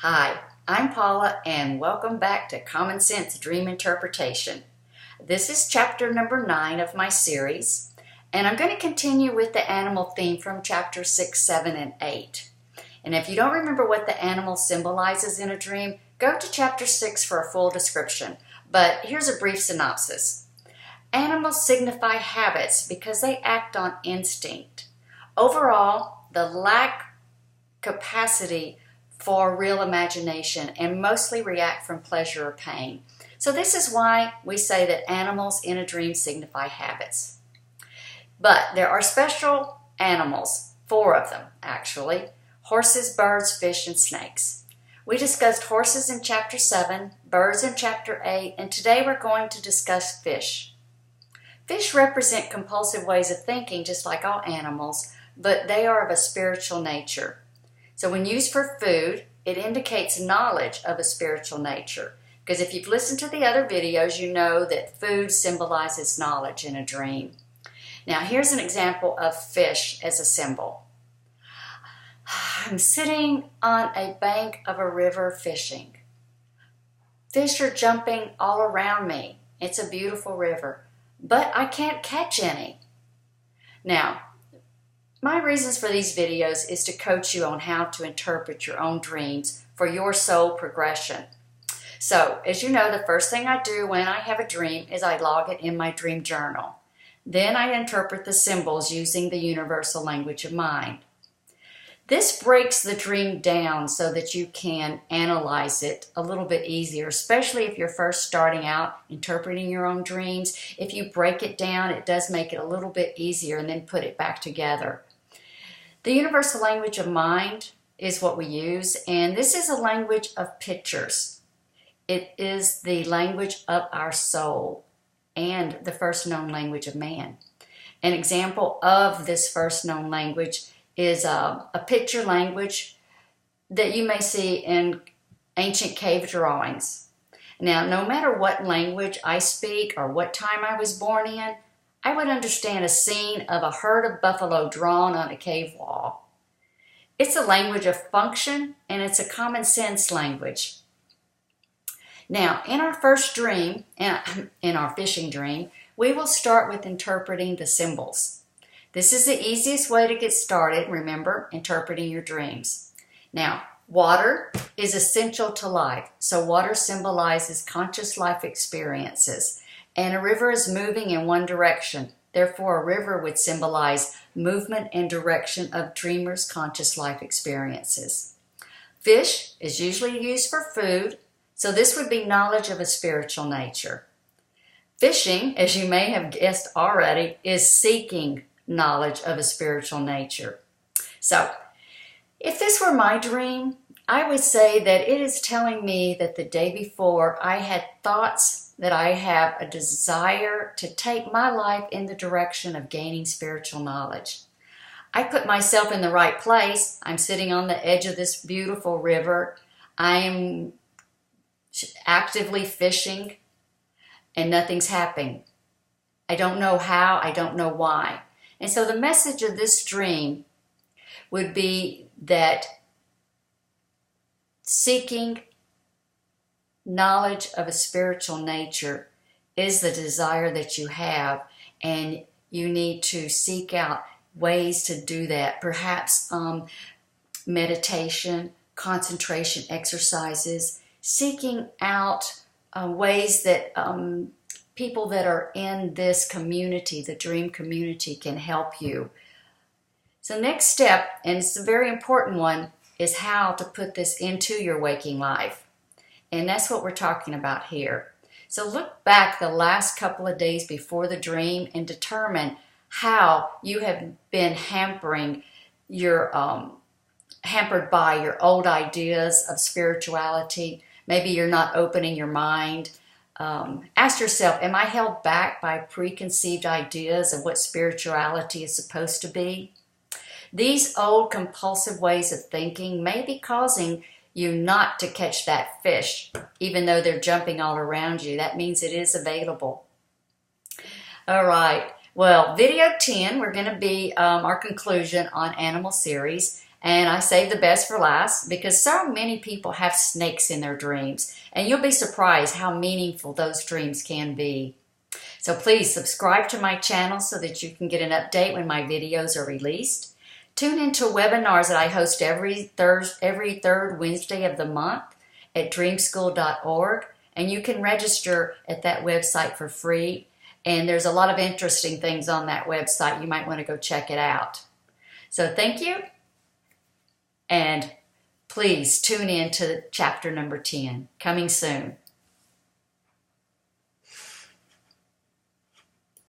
Hi, I'm Paula and welcome back to Common Sense Dream Interpretation. This is chapter number 9 of my series, and I'm going to continue with the animal theme from chapter 6, 7, and 8. And if you don't remember what the animal symbolizes in a dream, go to chapter 6 for a full description. But here's a brief synopsis. Animals signify habits because they act on instinct. Overall, the lack capacity for real imagination and mostly react from pleasure or pain. So this is why we say that animals in a dream signify habits. But there are special animals, 4 of them actually: horses, birds, fish, and snakes. We discussed horses in chapter 7, birds in chapter 8, and today we're going to discuss fish. Fish represent compulsive ways of thinking just like all animals, but they are of a spiritual nature. So when used for food, it indicates knowledge of a spiritual nature. Because if you've listened to the other videos, you know that food symbolizes knowledge in a dream. Now here's an example of fish as a symbol. I'm sitting on a bank of a river fishing. Fish are jumping all around me. It's a beautiful river, but I can't catch any. Now, my reasons for these videos is to coach you on how to interpret your own dreams for your soul progression. So, as you know, the first thing I do when I have a dream is I log it in my dream journal. Then I interpret the symbols using the universal language of mind. This breaks the dream down so that you can analyze it a little bit easier, especially if you're first starting out interpreting your own dreams. If you break it down, it does make it a little bit easier, and then put it back together. The universal language of mind is what we use, and this is a language of pictures. It is the language of our soul and the first known language of man. An example of this first known language is a picture language that you may see in ancient cave drawings. Now, no matter what language I speak or what time I was born in, I would understand a scene of a herd of buffalo drawn on a cave wall. It's a language of function, and it's a common sense language. Now, in our first dream, in our fishing dream, we will start with interpreting the symbols. This is the easiest way to get started, remember, interpreting your dreams. Now, water is essential to life, so water symbolizes conscious life experiences. And a river is moving in one direction. Therefore, a river would symbolize movement and direction of dreamers' conscious life experiences. Fish is usually used for food, so this would be knowledge of a spiritual nature. Fishing, as you may have guessed already, is seeking knowledge of a spiritual nature. So, if this were my dream, I would say that it is telling me that the day before I had thoughts that I have a desire to take my life in the direction of gaining spiritual knowledge. I put myself in the right place. I'm sitting on the edge of this beautiful river. I am actively fishing, and nothing's happening. I don't know how, I don't know why. And so the message of this dream would be that seeking knowledge of a spiritual nature is the desire that you have, and you need to seek out ways to do that. Perhaps meditation, concentration exercises, seeking out ways that people that are in this community, the dream community, can help you. So next step, and it's a very important one, is how to put this into your waking life. And that's what we're talking about here. So look back the last couple of days before the dream and determine how you have been hampered by your old ideas of spirituality. Maybe you're not opening your mind. Ask yourself, am I held back by preconceived ideas of what spirituality is supposed to be? These old compulsive ways of thinking may be causing you not to catch that fish, even though they're jumping all around you. That means it is available. All right. Well, video 10, we're going to be our conclusion on animal series. And I saved the best for last because so many people have snakes in their dreams, and you'll be surprised how meaningful those dreams can be. So please subscribe to my channel so that you can get an update when my videos are released. Tune into webinars that I host every third Wednesday of the month at dreamschool.org, and you can register at that website for free. And there's a lot of interesting things on that website. You might want to go check it out. So thank you, and please tune in to chapter number 10, coming soon.